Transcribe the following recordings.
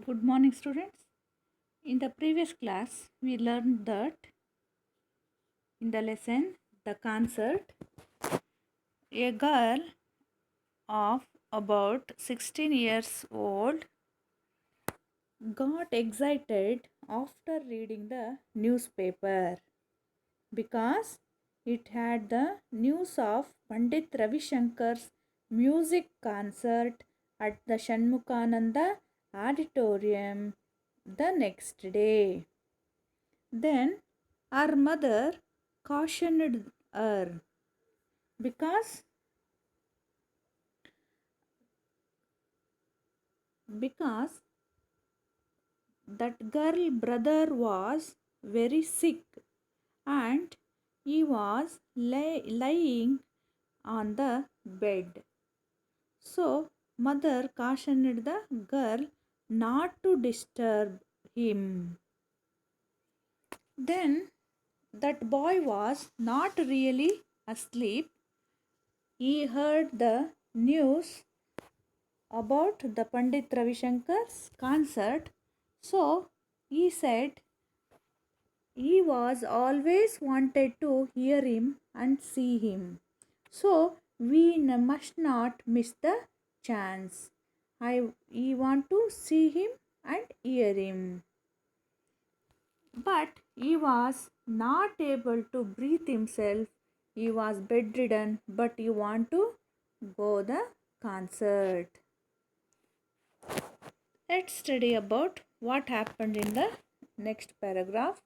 Good morning, students. In the previous class, we learned that in the lesson, the concert, a girl of about 16 years old got excited after reading the newspaper because it had the news of Pandit Ravi Shankar's music concert at the Shanmukananda Auditorium the next day. Then her mother cautioned her because that girl brother was very sick and he was lying on the bed. So mother cautioned the girl not to disturb him. Then that boy was not really asleep. He heard the news about the Pandit Ravi Shankar's concert. So he said he was always wanted to hear him and see him. So we must not miss the chance. He want to see him and hear him. But he was not able to breathe himself. He was bedridden, but he want to go the concert. Let's study about what happened in the next paragraph.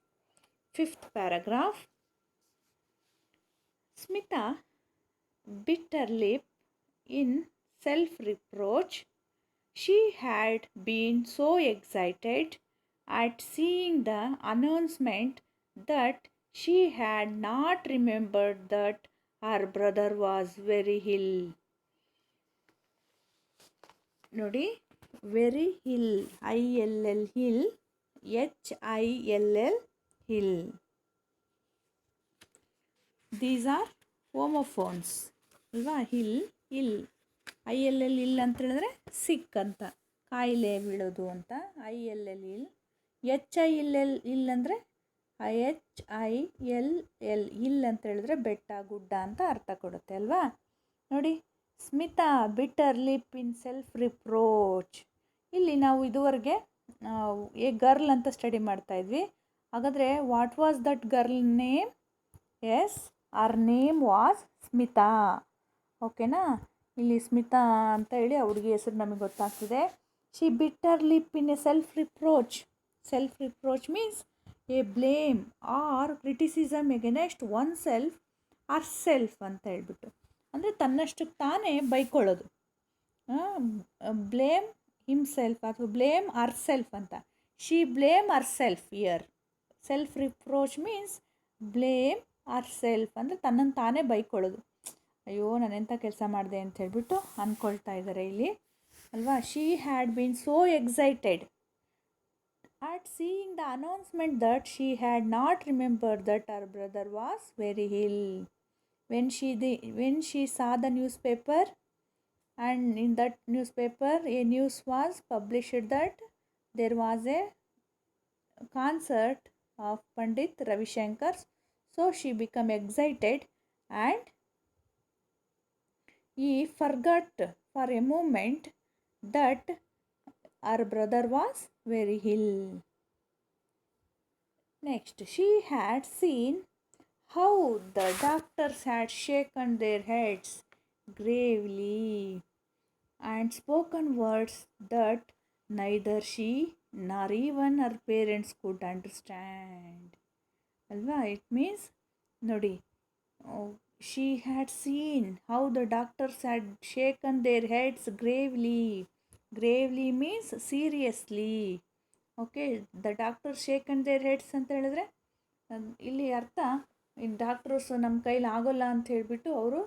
Fifth paragraph. Smita bit her lip in self-reproach. She had been so excited at seeing the announcement that she had not remembered that her brother was very ill. ನೋಡಿ, very ill, ILL, ill, HILL, ill. These are homophones ಅಲ್ವಾ? Hill ಇಲ್, ILL ಇಲ್ ಅಂತ ಹೇಳಿದ್ರೆ ಸಿಕ್ ಅಂತ, ಕಾಯಿಲೆ ಬೀಳೋದು ಅಂತ. ILL ಇಲ್. HILL ಇಲ್ ಅಂದರೆ HILL ಇಲ್ ಅಂತ ಹೇಳಿದ್ರೆ ಬೆಟ್ಟ ಗುಡ್ಡ ಅಂತ ಅರ್ಥ ಕೊಡುತ್ತೆ ಅಲ್ವಾ? ನೋಡಿ, ಸ್ಮಿತಾ ಬಿಟರ್ ಲಿಪ್ ಇನ್ ಸೆಲ್ಫ್ ರಿಪ್ರೋಚ್. ಇಲ್ಲಿ ನಾವು ಇದುವರೆಗೆ ಎ ಗರ್ಲ್ ಅಂತ ಸ್ಟಡಿ ಮಾಡ್ತಾ ಇದ್ವಿ. ಹಾಗಾದರೆ what was that girl name? Yes, her name was Smita. ಓಕೆನಾ? ಇಲ್ಲಿ ಸ್ಮಿತಾ ಅಂತ ಹೇಳಿ ಆ ಹುಡುಗಿ ಹೆಸರು ನಮಗೆ ಗೊತ್ತಾಗ್ತಿದೆ. She bit her lip in a self reproach. Self reproach means a blame or criticism against oneself herself ಅಂತ ಹೇಳ್ಬಿಟ್ಟು, ಅಂದರೆ ತನ್ನಷ್ಟಕ್ಕೆ ತಾನೇ ಬೈಕೊಳ್ಳೋದು. ಬ್ಲೇಮ್ ಹಿಮ್ಸೆಲ್ಫ್ ಅಥವಾ ಬ್ಲೇಮ್ ಅರ್ ಸೆಲ್ಫ್ ಅಂತ. She blame herself here. Self reproach means blame herself, ಅಂದರೆ ತನ್ನನ್ನು ತಾನೇ ಬೈಕೊಳ್ಳೋದು. ಅಯ್ಯೋ ನಾನೆಂಥ ಕೆಲಸ ಮಾಡಿದೆ ಅಂತ ಹೇಳ್ಬಿಟ್ಟು ಅಂದ್ಕೊಳ್ತಾ ಇದ್ದಾರೆ ಇಲ್ಲಿ ಅಲ್ವಾ? She had been so excited at seeing the announcement that she had not remembered that her brother was very ill. When she saw the newspaper, and in that newspaper a news was published that there was a concert of Pandit Ravi Shankar, so she became excited and he forgot for a moment that her brother was very ill. Next, she had seen how the doctors had shaken their heads gravely and spoken words that neither she nor even her parents could understand. Alva, it means, nodi, she had seen how the doctors had shaken their heads gravely. Gravely means seriously. Okay, the doctor shaken their heads ಅಂತ ಹೇಳಿದ್ರೆ ಇಲ್ಲಿ ಅರ್ಥ, ಇನ್ನು doctors ನಮ್ಮ ಕೈಲಿ ಆಗೋಲ್ಲ ಅಂತ ಹೇಳಿಬಿಟ್ಟು ಅವರು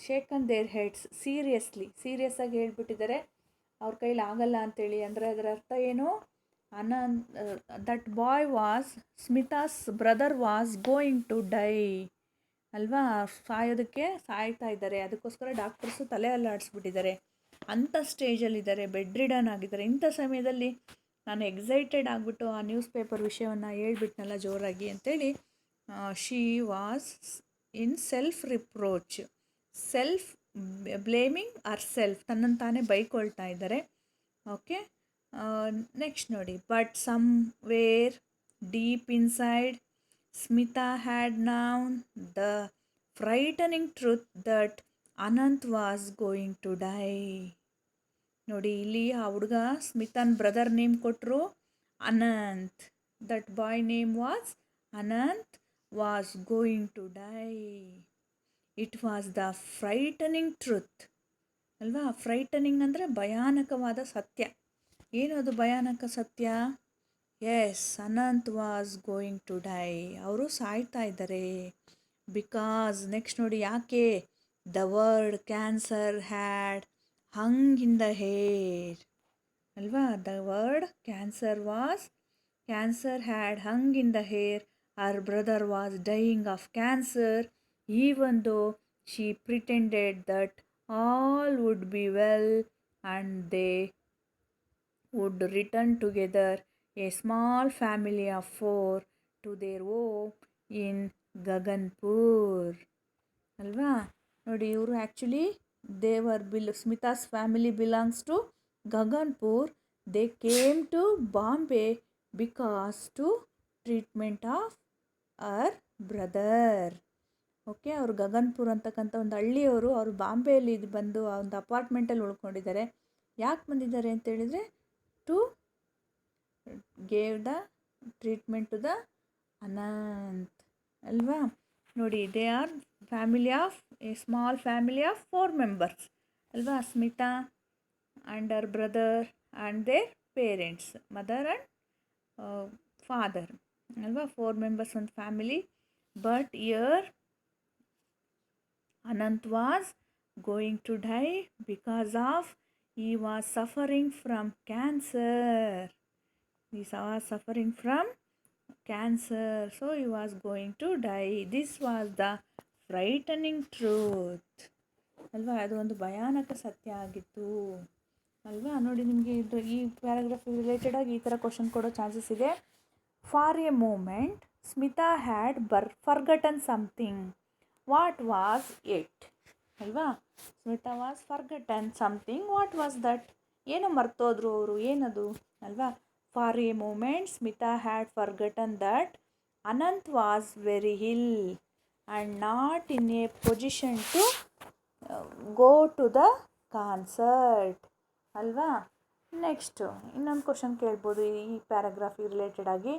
ಶೇಕನ್ ದೇರ್ ಹೆಡ್ಸ್ ಸೀರಿಯಸ್ ಆಗಿ ಹೇಳ್ಬಿಟ್ಟಿದ್ದಾರೆ ಅವ್ರ ಕೈಲಿ ಆಗಲ್ಲ ಅಂತೇಳಿ. ಅಂದರೆ ಅದರ ಅರ್ಥ ಏನು? That boy was, Smita's brother was going to die ಅಲ್ವಾ? ಸಾಯೋದಕ್ಕೆ ಸಾಯ್ತಾ ಇದ್ದಾರೆ, ಅದಕ್ಕೋಸ್ಕರ ಡಾಕ್ಟರ್ಸು ತಲೆ ಅಲ್ಲಾಡಿಸ್ಬಿಟ್ಟಿದ್ದಾರೆ. ಅಂಥ ಸ್ಟೇಜಲ್ಲಿದ್ದಾರೆ, ಬೆಡ್ ರಿಡನ್ ಆಗಿದ್ದಾರೆ. ಇಂಥ ಸಮಯದಲ್ಲಿ ನಾನು ಎಕ್ಸೈಟೆಡ್ ಆಗಿಬಿಟ್ಟು ಆ ನ್ಯೂಸ್ ಪೇಪರ್ ವಿಷಯವನ್ನು ಹೇಳ್ಬಿಟ್ನಲ್ಲ ಜೋರಾಗಿ ಅಂತೇಳಿ, she was in self reproach, self blaming or self, ತನ್ನನ್ನು ತಾನೇ ಬೈಕೊಳ್ತಾ ಇದ್ದಾರೆ. ಓಕೆ, ನೆಕ್ಸ್ಟ್ ನೋಡಿ, but somewhere deep inside Smita had known the frightening truth that Anant was going to die. ನೋಡಿ, ಇಲ್ಲಿ ಆ ಹುಡುಗ ಸ್ಮಿತನ್ ಬ್ರದರ್ ನೇಮ್ ಕೊಟ್ಟರು Anant. That boy name was Anant was going to die. It was the frightening truth ಅಲ್ವಾ. Frightening ಅಂದರೆ ಭಯಾನಕವಾದ ಸತ್ಯ. ಏನು ಅದು ಭಯಾನಕ ಸತ್ಯ? S, Anant was going to die. ಅವರು ಸಾಯ್ತಾ ಇದ್ದಾರೆ. ಬಿಕಾಸ್, ನೆಕ್ಸ್ಟ್ ನೋಡಿ ಯಾಕೆ, the word cancer had hung in the air ಅಲ್ವಾ. The word cancer had hung in the air. Her brother was dying of cancer even though she pretended that all would be well and they would return together, a small family of 4, to their home in Gaganpur. ಅಲ್ವಾ. ನೋಡಿ, ಇವರು actually Smita's family belongs to Gaganpur. They came to Bombay because to treatment of our brother. Okay, ಅವರು ಗಗನ್ಪುರ್ ಅಂತಕ್ಕಂಥ ಒಂದು ಹಳ್ಳಿಯವರು. ಅವರು ಬಾಂಬೆಯಲ್ಲಿ ಬಂದು ಆ ಒಂದು ಅಪಾರ್ಟ್ಮೆಂಟಲ್ಲಿ ಉಳ್ಕೊಂಡಿದ್ದಾರೆ. ಯಾಕೆ ಬಂದಿದ್ದಾರೆ ಅಂತೇಳಿದರೆ, to gave the treatment to the Anant ಅಲ್ವಾ. ನೋಡಿ, they are a small family of 4 members ಅಲ್ವಾ. Smita and her brother and their parents, mother and father ಅಲ್ವಾ. 4 ಮೆಂಬರ್ಸ್ ಒಂದು family. But here Anant was going to die because of he was suffering from cancer. He was suffering from cancer, so he was going to die. This was the frightening truth ಅಲ್ವಾ. ಅದು ಒಂದು ಭಯಾನಕ ಸತ್ಯ ಆಗಿತ್ತು ಅಲ್ವಾ. ನೋಡಿ, ನಿಮಗೆ ಈ ಪ್ಯಾರಾಗ್ರಾಫ್ ರಿಲೇಟೆಡ್ ಆಗಿ ಈ ಥರ ಕ್ವಶನ್ ಕೊಡೋ ಚಾನ್ಸಸ್ ಇದೆ. For a moment Smita had forgotten something. What was it ಅಲ್ವಾ. Smita was forgotten something. What was that? ಏನೋ ಮರ್ತೋದ್ರು ಅವರು, ಏನದು ಅಲ್ವಾ. For a moment Smita had forgotten that Anant was very ill and not in a position to go to the concert ಅಲ್ವಾ. Next ಇನ್ನೊಂದು question ಕೇಳ್ಬೋದು ಈ ಪ್ಯಾರಾಗ್ರಾಫಿಗೆ ರಿಲೇಟೆಡ್ ಆಗಿ.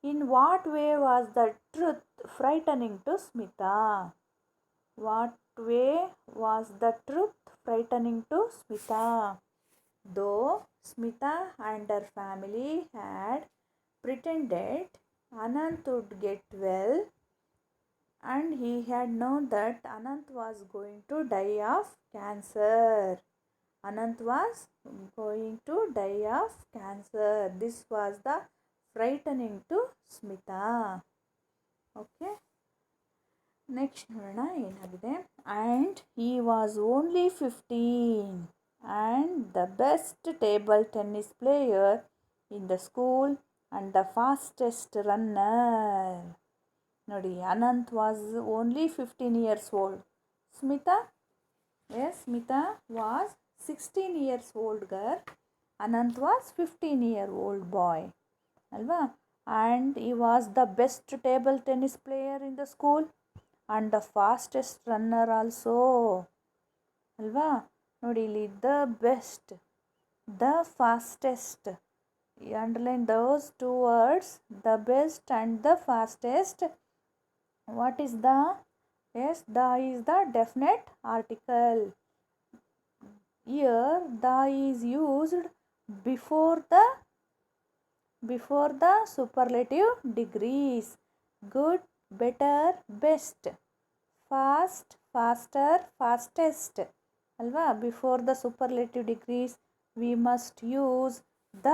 In what way was the truth frightening to Smita? What way was the truth frightening to Smita? Though Smita and her family had pretended Anant would get well, and he had known that Anant was going to die of cancer. Anant was going to die of cancer. This was the frightening to Smita. Okay. Next ನೋಡೋಣ ಏನಾಗಿದೆ. And he was only 15 and the best table tennis player in the school and the fastest runner. ನೋಡಿ, Anant was only 15 years old. Smita was 16 years old girl. Anant was 15-year-old boy ಅಲ್ವಾ. And he was the best table tennis player in the school and the fastest runner also ಅಲ್ವಾ. ನೋಡಿ, ಇಲ್ಲಿ the best, the fastest, underline those 2 words, the best and the fastest. What is the? Yes, the is the definite article. Here the is used before the superlative degrees. Good, better, best, fast, faster, fastest ಅಲ್ವಾ. Before the superlative degrees V must use the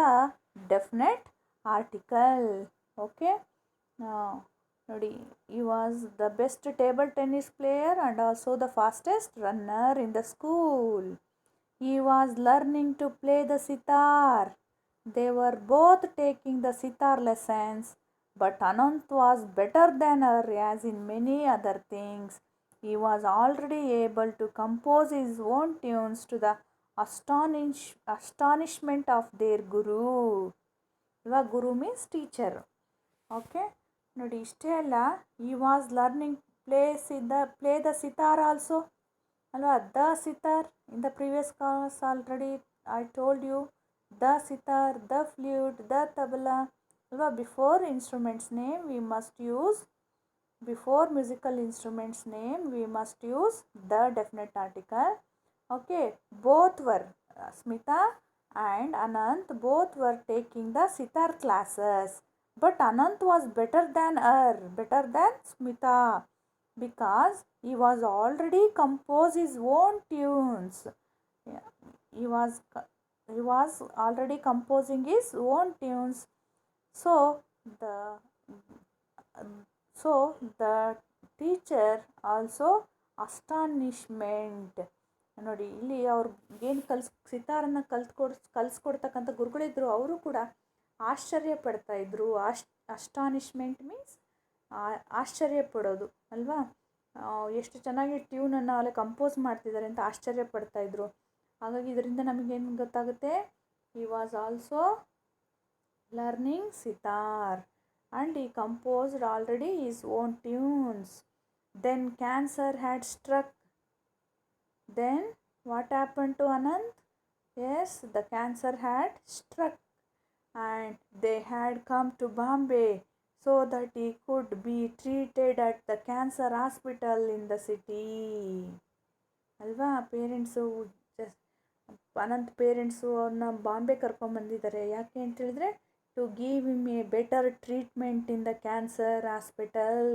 definite article. Okay, ನೋಡಿ, he was the best table tennis player and also the fastest runner in the school. he was learning to play the sitar. They were both taking the sitar lessons, but Anant was better than her as in many other things. He was already able to compose his own tunes to the astonishment of their guru. ಇವಾಗ ಗುರು means teacher. Okay ನೋಡಿ, ಇಷ್ಟೇ ಅಲ್ಲ, he was learning play the sitar also ಅಲ್ವಾ. The sitar in the previous class already I told you the sitar, the flute, the tabla ಅಲ್ವಾ. Before instruments name we must use before musical instruments name we must use the definite article. Okay, both were Smita and Anant both were taking the sitar classes, but Anant was better than Smita because he was already composed his own tunes. Yeah, he was already composing his own tunes. So the so the teacher also astonishment. ನೋಡಿ, ಇಲ್ಲಿ ಅವ್ರು ಏನು ಸಿತಾರನ್ನು ಕಲಿಸ್ಕೊಡ್ತಕ್ಕಂಥ ಗುರುಗಳಿದ್ರು, ಅವರು ಕೂಡ ಆಶ್ಚರ್ಯ ಪಡ್ತಾ ಇದ್ರು. ಅಸ್ಟಾನಿಷ್ಮೆಂಟ್ means ಆಶ್ಚರ್ಯ ಪಡೋದು ಅಲ್ವಾ. ಎಷ್ಟು ಚೆನ್ನಾಗಿ ಟ್ಯೂನನ್ನು ಅಲ್ಲಿ ಕಂಪೋಸ್ ಮಾಡ್ತಿದ್ದಾರೆ ಅಂತ ಆಶ್ಚರ್ಯ ಪಡ್ತಾ ಇದ್ರು. ಹಾಗಾಗಿ ಇದರಿಂದ ನಮಗೇನು ಗೊತ್ತಾಗುತ್ತೆ, he was also learning sitar and he composed already his own tunes. Then cancer had struck. Then what happened to Anant? Yes, the cancer had struck and they had come to Bombay so that he could be treated at the cancer hospital in the city. ಅಲ್ವಾ, parents Anant parents ಅವ್ರನ್ನ ಬಾಂಬೆ ಕರ್ಕೊಂಡ್ಬಂದಿದ್ದಾರೆ. ಯಾಕೆ ಅಂತ ಹೇಳಿದ್ರೆ, to give him a better treatment in the cancer hospital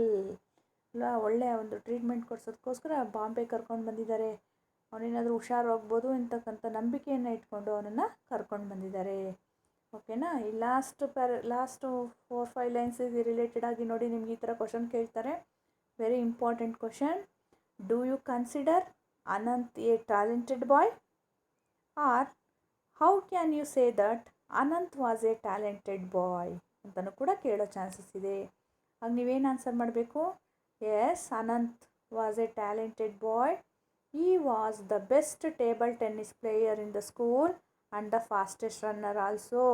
ಅಲ್ವಾ. ಒಳ್ಳೆಯ ಒಂದು treatment ಕೊಡ್ಸೋದಕ್ಕೋಸ್ಕರ Bombay ಕರ್ಕೊಂಡು ಬಂದಿದ್ದಾರೆ. ಅವನೇನಾದರೂ ಹುಷಾರಾಗ್ಬೋದು ಅಂತಕ್ಕಂಥ ನಂಬಿಕೆಯನ್ನು ಇಟ್ಕೊಂಡು ಅವನನ್ನು ಕರ್ಕೊಂಡು ಬಂದಿದ್ದಾರೆ. ಓಕೆನಾ. ಈ ಲಾಸ್ಟ್ 4-5 ಲೈನ್ಸಿಗೆ ರಿಲೇಟೆಡ್ ಆಗಿ ನೋಡಿ, ನಿಮ್ಗೆ ಈ ಥರ ಕ್ವಶನ್ ಕೇಳ್ತಾರೆ. Very important question. Do you consider Anant a talented boy or how can you say that Anant was a talented boy ಅಂತಲೂ ಕೂಡ ಕೇಳೋ ಚಾನ್ಸಸ್ ಇದೆ. ಆಗ ನೀವೇನು ಆನ್ಸರ್ ಮಾಡಬೇಕು? Yes, Anant was a talented boy. He was the best table tennis player in the school and the fastest runner also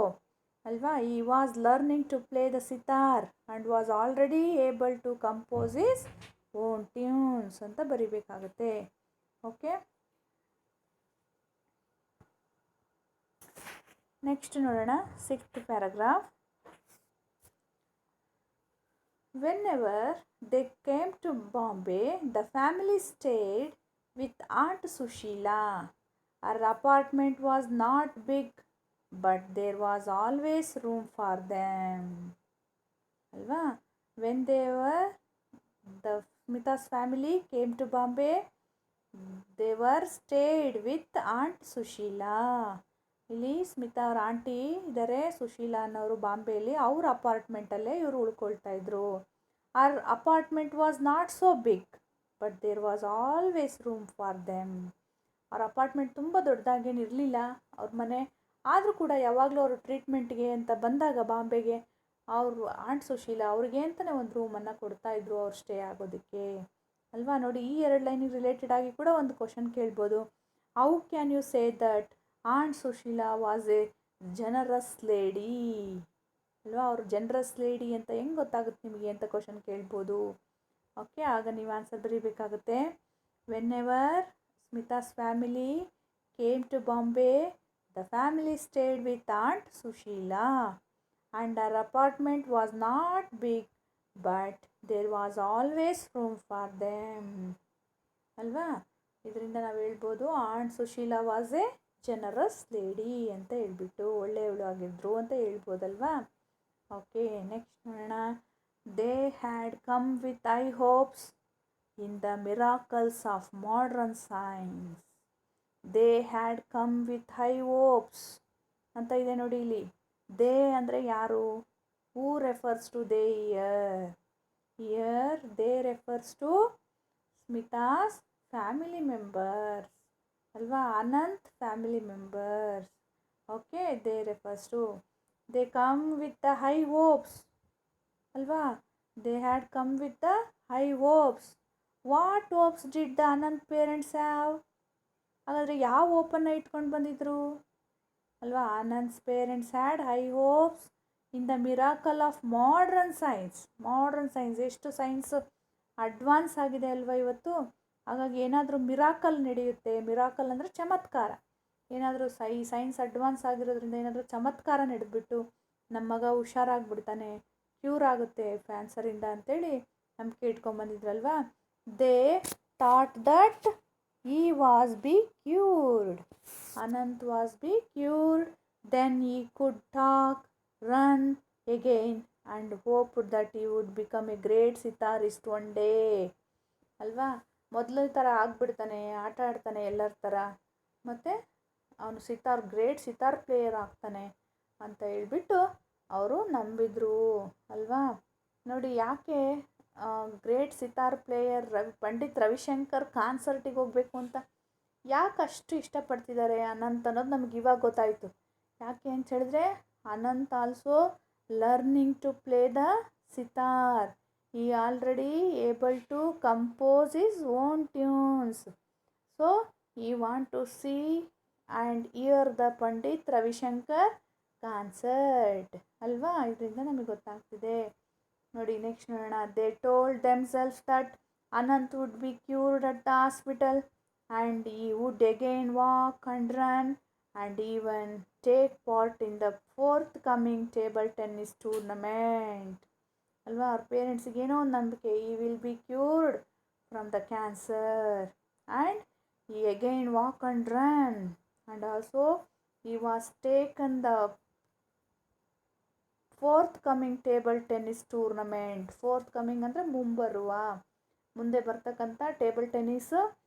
ಅಲ್ವಾ. He was learning to play the sitar and was already able to compose his own tunes ಅಂತ ಬರಿಬೇಕಾಗುತ್ತೆ. Okay, next ನೋಡೋಣ. 6th paragraph. Whenever they came to Bombay, the family stayed with Aunt Sushila. Her apartment was not big, but there was always room for them. Alva? When the Smita's family came to Bombay, they were stayed with Aunt Sushila. ಇಲ್ಲಿ ಸ್ಮಿತಾ ಅವ್ರ aunty ಇದ್ದಾರೆ, ಸುಶೀಲಾ ಅನ್ನೋರು ಬಾಂಬೆಯಲ್ಲಿ. ಅವ್ರ ಅಪಾರ್ಟ್ಮೆಂಟಲ್ಲೇ ಇವರು ಉಳ್ಕೊಳ್ತಾ ಇದ್ರು. Our apartment was not so big but there was always room for them. ಅವ್ರ apartment ತುಂಬ ದೊಡ್ಡದಾಗೇನು ಇರಲಿಲ್ಲ ಅವ್ರ ಮನೆ. ಆದರೂ ಕೂಡ ಯಾವಾಗಲೂ ಅವರು ಟ್ರೀಟ್ಮೆಂಟ್ಗೆ ಅಂತ ಬಂದಾಗ ಬಾಂಬೆಗೆ, ಅವರು ಆಂಟ್ ಸುಶೀಲಾ ಅವ್ರಿಗೆ ಅಂತಲೇ ಒಂದು ರೂಮನ್ನು ಕೊಡ್ತಾಯಿದ್ರು ಅವ್ರು ಸ್ಟೇ ಆಗೋದಕ್ಕೆ ಅಲ್ವಾ. ನೋಡಿ, ಈ 2 ಲೈನಿಗೆ ರಿಲೇಟೆಡ್ ಆಗಿ ಕೂಡ ಒಂದು ಕ್ವಶನ್ ಕೇಳ್ಬೋದು. How can you say that aunt Sushila was a generous lady ಅಲ್ವಾ. ಅವರು ಜನರಸ್ ಲೇಡಿ ಅಂತ ಹೆಂಗೆ ಗೊತ್ತಾಗುತ್ತೆ ನಿಮಗೆ ಅಂತ ಕ್ವಶನ್ ಕೇಳ್ಬೋದು. ಓಕೆ, ಆಗ ನೀವು ಆನ್ಸರ್ ಬರೀಬೇಕಾಗುತ್ತೆ. Whenever Smita's family came to Bombay, the family stayed with aunt Sushila and her apartment was not big but there was always room for them ಅಲ್ವಾ. ಇದರಿಂದ ನಾವು ಹೇಳ್ಬೋದು aunt Sushila was a generous lady ಅಂತ ಹೇಳ್ಬಿಟ್ಟು ಒಳ್ಳೆಯವಳು ಆಗಿದ್ರು ಅಂತ ಹೇಳ್ಬೋದಲ್ವಾ. ಓಕೆ, ನೆಕ್ಸ್ಟ್ ನೋಡೋಣ. They had come with high hopes in the miracles of modern science. They had come with high hopes ಅಂತ ಇದೆ ನೋಡಿ ಇಲ್ಲಿ. ದೇ ಅಂದರೆ ಯಾರು? Who refers to they here? Here they refers to Smita's family members ಅಲ್ವಾ? Anant family members. Okay, they refers to, they come with the high hopes ಅಲ್ವಾ? They had come with the high hopes. What hopes did the Anant parents have? ಹಾಗಾದರೆ ಯಾವ ಹೋಪನ್ನು ಇಟ್ಕೊಂಡು ಬಂದಿದ್ರು ಅಲ್ವಾ? Anant's parents had high hopes in the miracle of modern science. Modern science, ಎಷ್ಟು science advance ಆಗಿದೆ ಅಲ್ವಾ ಇವತ್ತು. ಹಾಗಾಗಿ ಏನಾದರೂ ಮಿರಾಕಲ್ ನಡೆಯುತ್ತೆ. ಮಿರಾಕಲ್ ಅಂದರೆ ಚಮತ್ಕಾರ. ಏನಾದರೂ ಸೈನ್ಸ್ ಅಡ್ವಾನ್ಸ್ ಆಗಿರೋದ್ರಿಂದ ಏನಾದರೂ ಚಮತ್ಕಾರ ನಡೆದ್ಬಿಟ್ಟು ನಮ್ಮ ಮಗ ಹುಷಾರಾಗ್ಬಿಡ್ತಾನೆ, ಕ್ಯೂರ್ ಆಗುತ್ತೆ ಕ್ಯಾನ್ಸರಿಂದ ಅಂತೇಳಿ ನಂಬಿಕೆ ಇಟ್ಕೊಂಬಂದಿದ್ರಲ್ವಾ. They thought that he was be cured. Anant was be cured. Then he could talk, run again and hoped that he would become a great sitarist one day. ಅಲ್ವಾ? ಮೊದಲ ಥರ ಆಗ್ಬಿಡ್ತಾನೆ, ಆಟ ಆಡ್ತಾನೆ ಎಲ್ಲರ ಥರ, ಮತ್ತು ಅವನು ಗ್ರೇಟ್ ಸಿತಾರ್ ಪ್ಲೇಯರ್ ಆಗ್ತಾನೆ ಅಂತ ಹೇಳ್ಬಿಟ್ಟು ಅವರು ನಂಬಿದ್ರು ಅಲ್ವಾ. ನೋಡಿ, ಯಾಕೆ ಗ್ರೇಟ್ ಸಿತಾರ್ ಪ್ಲೇಯರ್ ಪಂಡಿತ್ ರವಿಶಂಕರ್ ಕಾನ್ಸರ್ಟಿಗೆ ಹೋಗಬೇಕು ಅಂತ ಯಾಕೆ ಅಷ್ಟು ಇಷ್ಟಪಡ್ತಿದ್ದಾರೆ ಅನಂತ್ ಅನ್ನೋದು ನಮ್ಗೆ ಇವಾಗ ಗೊತ್ತಾಯಿತು. ಯಾಕೆ ಅಂತ ಹೇಳಿದ್ರೆ, Anant also learning to play the sitar. He already able to compose his own tunes. So he want to see and hear the Pandit Ravi Shankar concert ಅಲ್ವಾ. ಇದರಿಂದ ನಮಗೆ ಗೊತ್ತಾಗ್ತಿದೆ. ನೋಡಿ, ನೆಕ್ಸ್ಟ್ ನೋಡೋಣ. They told themselves that Anant would be cured at the hospital and he would again walk and run and even take part in the forthcoming table tennis tournament ಅಲ್ವಾ. ಅವ್ರ ಪೇರೆಂಟ್ಸಿಗೆ ಏನೋ ಒಂದು ನಂಬಿಕೆ, he will be cured from the cancer and he again walk and run and also he was taken the forthcoming table tennis tournament. Forthcoming ಅಂದರೆ ಮುಂದೆ ಬರ್ತಕ್ಕಂಥ table tennis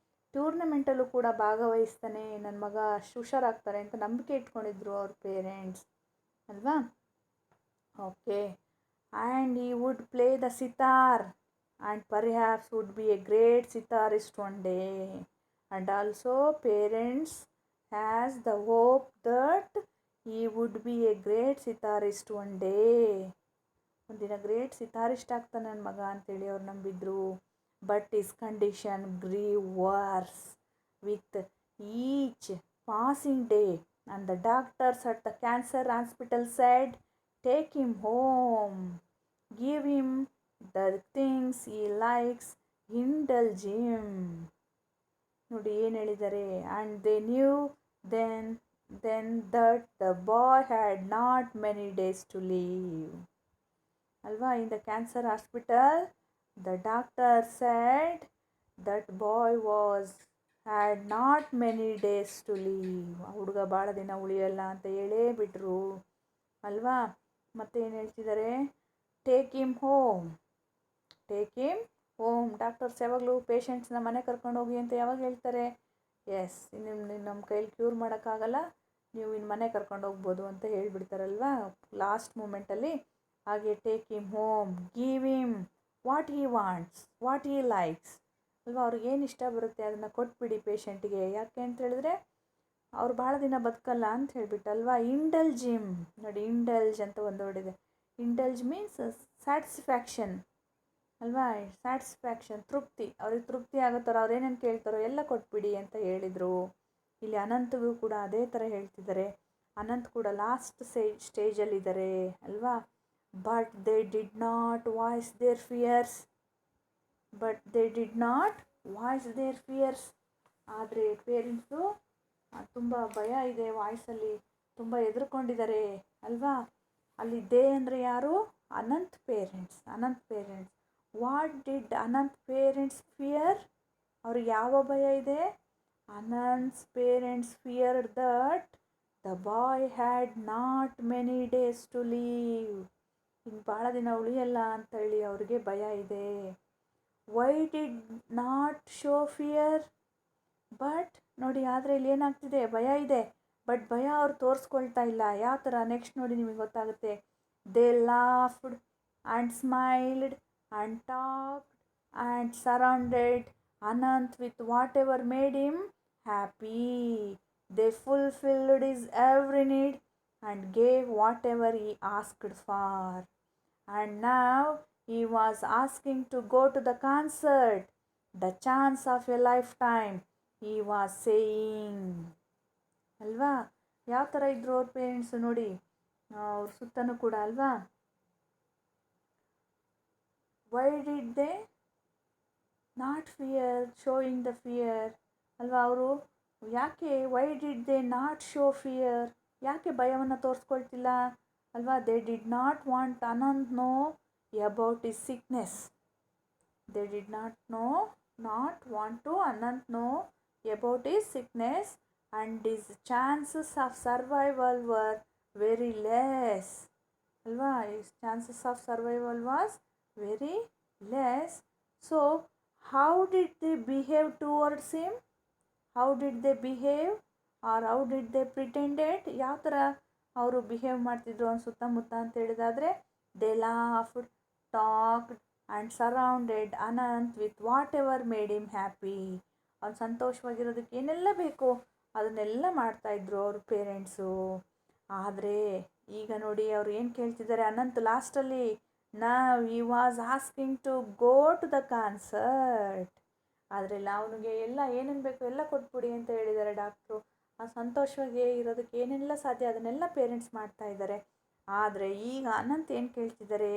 ಟೂರ್ನಮೆಂಟಲ್ಲೂ ಕೂಡ ಭಾಗವಹಿಸ್ತಾನೆ ನನ್ನ ಮಗ, ಹುಷಾರಾಗ್ತಾರೆ ಅಂತ ನಂಬಿಕೆ ಇಟ್ಕೊಂಡಿದ್ರು ಅವ್ರ ಪೇರೆಂಟ್ಸ್ ಅಲ್ವಾ. Okay, and he would play the sitar and perhaps would be a great sitarist one day and also parents has the hope that he would be a great sitarist one day. ಒಂದಿನ great sitarist ಆಗ್ತಾನೆ ನನ್ನ ಮಗ ಅಂತೇಳಿ ಅವ್ರು ನಂಬಿದ್ರು. But his condition grieve worse with each passing day and the doctors at the cancer hospital said, take him home, give him the things he likes, indulge him. ನೋಡಿ ಏನು ಹೇಳಿದ್ದಾರೆ. And they new then that the boy had not many days to live. Alva, in the cancer hospital, the doctor said that boy had not many days to live. ಹುಡುಗ ಭಾಳ ದಿನ ಉಳಿಯಲ್ಲ ಅಂತ ಹೇಳೇ ಬಿಟ್ರು ಅಲ್ವಾ. ಮತ್ತೆ ಏನು ಹೇಳ್ತಿದ್ದಾರೆ, ಟೇಕ್ ಹಿಮ್ ಹೋಮ್. ಡಾಕ್ಟರ್ಸ್ ಯಾವಾಗಲೂ ಪೇಷಂಟ್ಸ್ನ ಮನೆ ಕರ್ಕೊಂಡು ಹೋಗಿ ಅಂತ ಯಾವಾಗ ಹೇಳ್ತಾರೆ? ಎಸ್, ನಮ್ಮ ಕೈಲಿ ಕ್ಯೂರ್ ಮಾಡೋಕ್ಕಾಗಲ್ಲ, ನೀವು ಇನ್ನು ಮನೆ ಕರ್ಕೊಂಡು ಹೋಗ್ಬೋದು ಅಂತ ಹೇಳಿಬಿಡ್ತಾರಲ್ವಾ ಲಾಸ್ಟ್ ಮೂಮೆಂಟಲ್ಲಿ. ಹಾಗೆ take him home, give him what he wants, what he likes ಅಲ್ವಾ. ಅವ್ರಿಗೇನು ಇಷ್ಟ ಬರುತ್ತೆ ಅದನ್ನು ಕೊಟ್ಬಿಡಿ ಪೇಷಂಟಿಗೆ. ಯಾಕೆ ಅಂತ ಹೇಳಿದ್ರೆ ಅವ್ರು ಭಾಳ ದಿನ ಬದುಕಲ್ಲ ಅಂತ ಹೇಳ್ಬಿಟ್ಟಲ್ವಾ. Indulge him. ನೋಡಿ, ಇಂಡಲ್ಜ್ ಅಂತ ಒಂದು ವರ್ಡ್. ಇಂಡಲ್ಜ್ ಮೀನ್ಸ್ ಸ್ಯಾಟಿಸ್ಫ್ಯಾಕ್ಷನ್ ಅಲ್ವಾ. ಸ್ಯಾಟಿಸ್ಫ್ಯಾಕ್ಷನ್, ತೃಪ್ತಿ. ಅವ್ರಿಗೆ ತೃಪ್ತಿ ಆಗೋ ಥರ ಅವ್ರು ಏನೇನು ಕೇಳ್ತಾರೋ ಎಲ್ಲ ಕೊಟ್ಬಿಡಿ ಅಂತ ಹೇಳಿದರು. ಇಲ್ಲಿ ಅನಂತ್ಗೂ ಕೂಡ ಅದೇ ಥರ ಹೇಳ್ತಿದ್ದಾರೆ. ಅನಂತ್ ಕೂಡ ಲಾಸ್ಟ್ ಸ್ಟೇಜಲ್ಲಿದ್ದಾರೆ ಅಲ್ವಾ. But they did not voice their fears. ಆದರೆ ಪೇರೆಂಟ್ಸು ತುಂಬ ಭಯ ಇದೆ ವಾಯ್ಸಲ್ಲಿ, ತುಂಬ ಹೆದರ್ಕೊಂಡಿದ್ದಾರೆ ಅಲ್ವಾ. ಅಲ್ಲಿ ದೇ ಅಂದರೆ ಯಾರು? Anant parents. What did Anant parents fear? ಅವ್ರಿಗೆ ಯಾವ ಭಯ ಇದೆ? Anant's parents feared that the boy had not many days to leave. ಇನ್ನು ಭಾಳ ದಿನ ಉಳಿಯಲ್ಲ ಅಂತ ಹೇಳಿ ಅವ್ರಿಗೆ ಭಯ ಇದೆ. Why did not show fear? But ನೋಡಿ, ಆದರೆ ಇಲ್ಲಿ ಏನಾಗ್ತಿದೆ, ಭಯ ಇದೆ, ಬಟ್ ಭಯ ಅವ್ರು ತೋರಿಸ್ಕೊಳ್ತಾ ಇಲ್ಲ. ಯಾವ ಥರ? ನೆಕ್ಸ್ಟ್ ನೋಡಿ ನಿಮಗೆ ಗೊತ್ತಾಗುತ್ತೆ. They laughed and smiled and talked and surrounded Anant with whatever made him happy. They fulfilled his every need and gave whatever he asked for. And now he was asking to go to the concert, the chance of a lifetime, he was saying. ಅಲ್ವಾ ಯಾವ ಥರ ಇದ್ರು ಅವ್ರ parents ನೋಡಿ, ಅವ್ರ ಸುತ್ತನೂ ಕೂಡ ಅಲ್ವಾ. Why did they not fear showing the fear ಅಲ್ವಾ. ಅವರು ಯಾಕೆ why did they not show fear, ಯಾಕೆ ಭಯವನ್ನು ತೋರಿಸ್ಕೊಳ್ತಿಲ್ಲ ಅಲ್ವಾ. They did not want Anant know about his sickness. They did not want to Anant know about his sickness and his chances of survival were very less ಅಲ್ವಾ. his chances of survival was very less. So how did they behave towards him? How did they behave or how did they pretended? ಯಾವ ಥರ ಅವರು behave ಮಾಡ್ತಿದ್ರು ಅವ್ನು ಸುತ್ತಮುತ್ತ ಅಂತ ಹೇಳಿದಾದರೆ, they laughed, talked and surrounded Anant with whatever made him happy. ಅವ್ನು ಸಂತೋಷವಾಗಿರೋದಕ್ಕೆ ಏನೆಲ್ಲ ಬೇಕು ಅದನ್ನೆಲ್ಲ ಮಾಡ್ತಾಯಿದ್ರು ಅವ್ರ ಪೇರೆಂಟ್ಸು. ಆದರೆ ಈಗ ನೋಡಿ ಅವ್ರು ಏನು ಕೇಳ್ತಿದ್ದಾರೆ ಅನಂತ್ ಲಾಸ್ಟಲ್ಲಿ, ನಾವ್ he was asking to go to the concert. ಅದರೆಲ್ಲ ಅವನಿಗೆ ಎಲ್ಲ ಏನೇನು ಬೇಕು ಎಲ್ಲ ಕೊಟ್ಬಿಡಿ ಅಂತ ಹೇಳಿದ್ದಾರೆ ಡಾಕ್ಟ್ರು. ಆ ಸಂತೋಷವಾಗಿ ಇರೋದಕ್ಕೆ ಏನೆಲ್ಲ ಸಾಧ್ಯ ಅದನ್ನೆಲ್ಲ ಪೇರೆಂಟ್ಸ್ ಮಾಡ್ತಾ ಇದ್ದಾರೆ. ಆದರೆ ಈಗ ಅನಂತ್ ಏನು ಕೇಳ್ತಿದ್ದಾರೆ,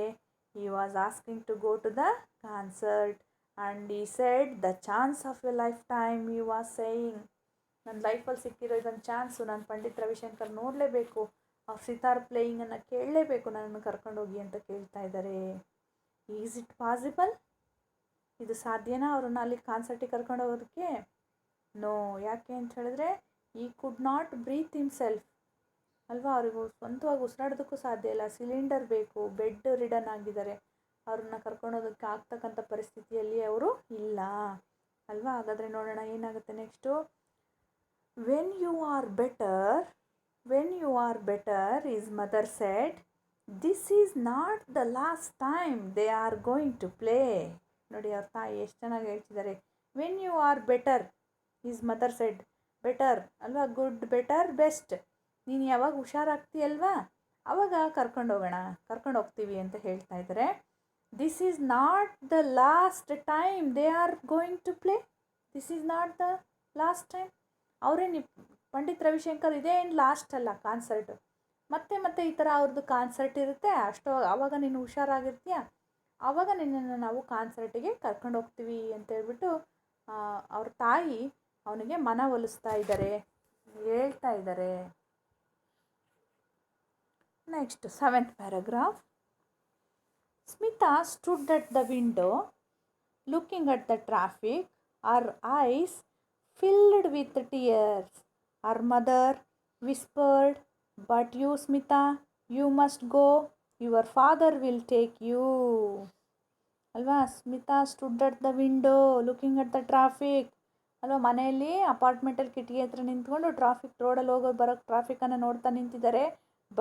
he was asking to go to the concert and he said the chance of a lifetime he was saying. ನನ್ನ ಲೈಫಲ್ಲಿ ಸಿಕ್ಕಿರೋ ಇದೊಂದು ಚಾನ್ಸು, ನಾನು ಪಂಡಿತ್ ರವಿಶಂಕರ್ ನೋಡಲೇಬೇಕು, ಅವ್ರು ಸಿತಾರ್ ಪ್ಲೇಯಿಂಗನ್ನು ಕೇಳಲೇಬೇಕು, ನನ್ನನ್ನು ಕರ್ಕೊಂಡೋಗಿ ಅಂತ ಕೇಳ್ತಾ ಇದ್ದಾರೆ. Is it possible? ಇದು ಸಾಧ್ಯನಾ ಅವ್ರನ್ನ ಅಲ್ಲಿ ಕಾನ್ಸರ್ಟಿಗೆ ಕರ್ಕೊಂಡು ಹೋಗೋದಕ್ಕೆ? ನೋ. ಯಾಕೆ ಅಂತ ಹೇಳಿದ್ರೆ ಈ ಕುಡ್ ನಾಟ್ ಬ್ರೀತ್ ಹಿಮ್ಸೆಲ್ಫ್ ಅಲ್ವಾ. ಅವ್ರಿಗೂ ಸ್ವಂತವಾಗಿ ಉಸಿರಾಡೋದಕ್ಕೂ ಸಾಧ್ಯ ಇಲ್ಲ, ಸಿಲಿಂಡರ್ ಬೇಕು, ಬೆಡ್ ರಿಡನ್ ಆಗಿದ್ದಾರೆ, ಅವ್ರನ್ನ ಕರ್ಕೊಂಡೋದಕ್ಕೆ ಆಗ್ತಕ್ಕಂಥ ಪರಿಸ್ಥಿತಿಯಲ್ಲಿ ಅವರು ಇಲ್ಲ ಅಲ್ವಾ. ಹಾಗಾದರೆ ನೋಡೋಣ ಏನಾಗುತ್ತೆ next. When you are better, his mother said, this is not the last time they are going to play. ನೋಡಿ ಅವ್ರ ತಾಯಿ ಎಷ್ಟು ಚೆನ್ನಾಗಿ ಹೇಳ್ತಿದ್ದಾರೆ. When you are better, his mother said, better ಅಲ್ವಾ, ಗುಡ್, ಬೆಟರ್, ಬೆಸ್ಟ್. ನೀನು ಯಾವಾಗ ಹುಷಾರಾಗ್ತೀಯಲ್ವಾ ಆವಾಗ ಕರ್ಕೊಂಡು ಹೋಗ್ತೀವಿ ಅಂತ ಹೇಳ್ತಾ ಇದ್ದಾರೆ. This is not the last time they are going to play. This is not the last time. ಅವರೇನು ಪಂಡಿತ್ ರವಿಶಂಕರ್ ಇದೇ ಏನು ಲಾಸ್ಟ್ ಅಲ್ಲ ಕಾನ್ಸರ್ಟು, ಮತ್ತೆ ಈ ಥರ ಅವ್ರದ್ದು ಕಾನ್ಸರ್ಟ್ ಇರುತ್ತೆ, ಆವಾಗ ನೀನು ಹುಷಾರಾಗಿರ್ತೀಯ, ಆವಾಗ ನಿನ್ನನ್ನು ನಾವು ಕಾನ್ಸರ್ಟಿಗೆ ಕರ್ಕೊಂಡು ಹೋಗ್ತೀವಿ ಅಂತೇಳ್ಬಿಟ್ಟು ಅವ್ರ ತಾಯಿ ಅವನಿಗೆ ಮನವೊಲಿಸ್ತಾ ಇದ್ದಾರೆ, ಹೇಳ್ತಾ ಇದ್ದಾರೆ. Next 7th paragraph. Smita stood at the window looking at the traffic, her eyes filled with tears. Her mother whispered, but you Smita, you must go, your father will take you. ಅಲ್ವಾ. Smita stood at the window looking at the traffic ಅಲ್ವಾ. ಮನೆಯಲ್ಲಿ ಅಪಾರ್ಟ್ಮೆಂಟಲ್ಲಿ ಕಿಟಕಿ ಹತ್ರ ನಿಂತ್ಕೊಂಡು ರೋಡಲ್ಲಿ ಹೋಗೋದು ಬರೋಕ್ಕೆ ಟ್ರಾಫಿಕನ್ನು ನೋಡ್ತಾ ನಿಂತಿದ್ದಾರೆ.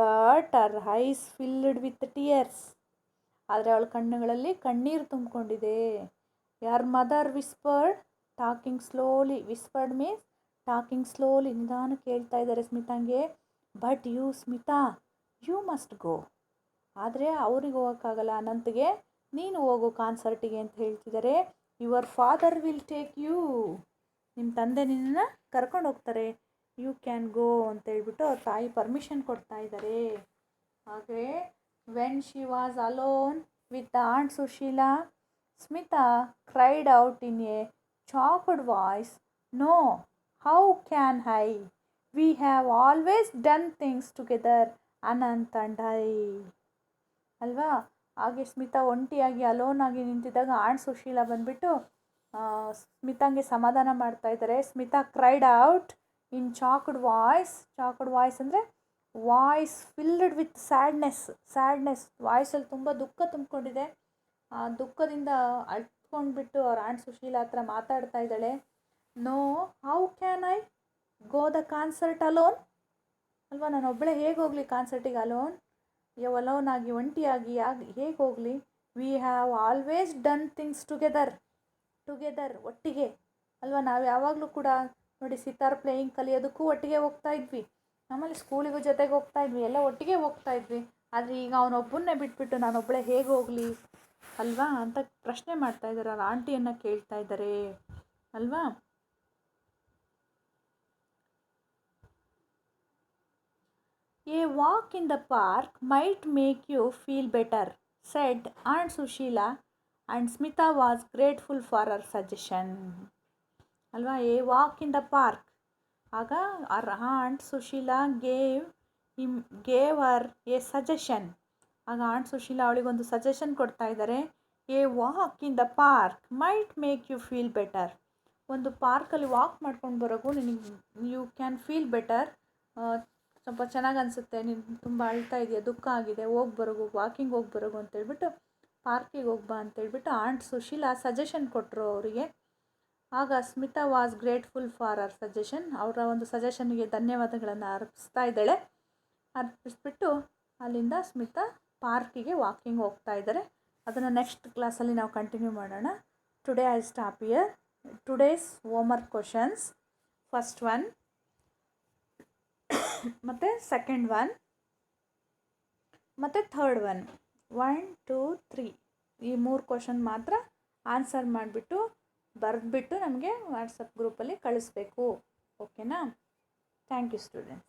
But her eyes filled with tears, ಆದರೆ ಅವಳ ಕಣ್ಣುಗಳಲ್ಲಿ ಕಣ್ಣೀರು ತುಂಬಿಕೊಂಡಿದೆ. Her mother whispered, talking slowly, whispered means talking slowly, ನಿಧಾನಕ್ಕೆ ಹೇಳ್ತಾ ಇದ್ದಾರೆ ಸ್ಮಿತಾಂಗೆ. But you Smita, you must go, ಆದರೆ ಅವ್ರಿಗೆ ಹೋಗೋಕ್ಕಾಗಲ್ಲ ಅನಂತ್ಗೆ, ನೀನು ಹೋಗು ಕಾನ್ಸರ್ಟಿಗೆ ಅಂತ ಹೇಳ್ತಿದ್ದಾರೆ. Your father will take you, ನಿಮ್ಮ ತಂದೆ ನಿನ್ನನ್ನು ಕರ್ಕೊಂಡು ಹೋಗ್ತಾರೆ, ಯು ಕ್ಯಾನ್ ಗೋ ಅಂತ ಹೇಳ್ಬಿಟ್ಟು ಅವ್ರ ತಾಯಿ ಪರ್ಮಿಷನ್ ಕೊಡ್ತಾ ಇದ್ದಾರೆ. ಹಾಗೆ when she was alone with aunt Sushila, Smita cried out in a chopped voice, no, how can I? We have always done things together, Anant and I. ಅಲ್ವಾ. ಹಾಗೆ ಸ್ಮಿತಾ ಒಂಟಿಯಾಗಿ ಅಲೋನ್ ಆಗಿ ನಿಂತಿದ್ದಾಗ ಆಂಟ್ ಸುಶೀಲಾ ಬಂದುಬಿಟ್ಟು ಸ್ಮಿತಾಂಗೆ ಸಮಾಧಾನ ಮಾಡ್ತಾ ಇದ್ದಾರೆ. Smita cried out in choked voice ಅಂದರೆ voice filled with sadness ವಾಯ್ಸಲ್ಲಿ ತುಂಬ ದುಃಖ ತುಂಬಿಕೊಂಡಿದೆ. ಆ ದುಃಖದಿಂದ ಅಳ್ಕೊಂಡ್ಬಿಟ್ಟು ಅವ್ರ ಆಂಟ್ ಸುಶೀಲಾ ಹತ್ರ ಮಾತಾಡ್ತಾ ಇದ್ದಾಳೆ. No, how can I go the concert alone ಅಲ್ವಾ. ನಾನು ಒಬ್ಬಳೇ ಹೇಗೆ ಹೋಗಲಿ ಕಾನ್ಸರ್ಟಿಗೆ ಅಲೋನ್ ಆಗಿ ಒಂಟಿಯಾಗಿ ಹೇಗೆ ಹೋಗಲಿ. We have always done things together ಒಟ್ಟಿಗೆ ಅಲ್ವಾ. ನಾವು ಯಾವಾಗಲೂ ಕೂಡ ನೋಡಿ ಸಿತಾರ್ ಪ್ಲೇಯಿಂಗ್ ಕಲಿಯೋದಕ್ಕೂ ಒಟ್ಟಿಗೆ ಹೋಗ್ತಾ ಇದ್ವಿ, ಆಮೇಲೆ ಸ್ಕೂಲಿಗೂ ಜೊತೆಗೆ ಹೋಗ್ತಾ ಇದ್ವಿ, ಎಲ್ಲ ಒಟ್ಟಿಗೆ ಹೋಗ್ತಾ ಇದ್ವಿ. ಆದರೆ ಈಗ ಅವನೊಬ್ಬನ್ನೇ ಬಿಟ್ಬಿಟ್ಟು ನಾನೊಬ್ಬಳೇ ಹೇಗೆ ಹೋಗಲಿ ಅಲ್ವಾ ಅಂತ ಪ್ರಶ್ನೆ ಮಾಡ್ತಾ ಇದ್ದಾರೆ, ಅವ್ರ ಆಂಟಿಯನ್ನು ಕೇಳ್ತಾ ಇದ್ದಾರೆ ಅಲ್ವಾ. A walk in the park might make you feel better said aunt Sushila and Smita was grateful for her suggestion ಅಲ್ವಾ. A walk in the park, ಆಗ her aunt Sushila gave her a suggestion, ಆಗ ಆಂಟ್ ಸುಶೀಲಾ ಅವಳಿಗೊಂದು ಸಜೆಷನ್ ಕೊಡ್ತಾ ಇದ್ದಾರೆ. A walk in the park might make you feel better, ಒಂದು ಪಾರ್ಕಲ್ಲಿ walk ಮಾಡ್ಕೊಂಡು ಬರೋಕು ನಿನಗೆ ಯು ಕ್ಯಾನ್ ಫೀಲ್ ಬೆಟರ್, ಸ್ವಲ್ಪ ಚೆನ್ನಾಗಿ ಅನಿಸುತ್ತೆ, ನೀನು ತುಂಬ ಅಳ್ತಾ ಇದೆಯಾ, ದುಃಖ ಆಗಿದೆ, ಹೋಗಿ ಬರೋಗು, ವಾಕಿಂಗ್ ಹೋಗಿ ಬರೋಗು ಅಂತೇಳ್ಬಿಟ್ಟು ಪಾರ್ಕಿಗೆ ಹೋಗ್ಬಾ ಅಂತೇಳ್ಬಿಟ್ಟು ಆಂಟ್ ಸುಶೀಲಾ ಸಜೆಷನ್ ಕೊಟ್ಟರು ಅವರಿಗೆ. ಆಗ Smita was grateful for her suggestion, ಅವರ ಒಂದು ಸಜೆಷನ್ಗೆ ಧನ್ಯವಾದಗಳನ್ನು ಅರ್ಪಿಸ್ತಾ ಇದ್ದಾಳೆ. ಅರ್ಪಿಸ್ಬಿಟ್ಟು ಅಲ್ಲಿಂದ ಸ್ಮಿತಾ ಪಾರ್ಕಿಗೆ ವಾಕಿಂಗ್ ಹೋಗ್ತಾ ಇದ್ದಾರೆ. ಅದನ್ನು ನೆಕ್ಸ್ಟ್ ಕ್ಲಾಸಲ್ಲಿ ನಾವು ಕಂಟಿನ್ಯೂ ಮಾಡೋಣ. Today I stop here. Today's homework questions, first one ಮತ್ತು ಸೆಕೆಂಡ್ ಒನ್ ಮತ್ತು ಥರ್ಡ್ ಒನ್, 1, 2, 3 ಈ 3 ಕ್ವಶನ್ ಮಾತ್ರ ಆನ್ಸರ್ ಮಾಡಿಬಿಟ್ಟು ಬರೆದ್ಬಿಟ್ಟು ನಮಗೆ ವಾಟ್ಸಪ್ ಗ್ರೂಪಲ್ಲಿ ಕಳಿಸ್ಬೇಕು. ಓಕೆನಾ? Thank you students.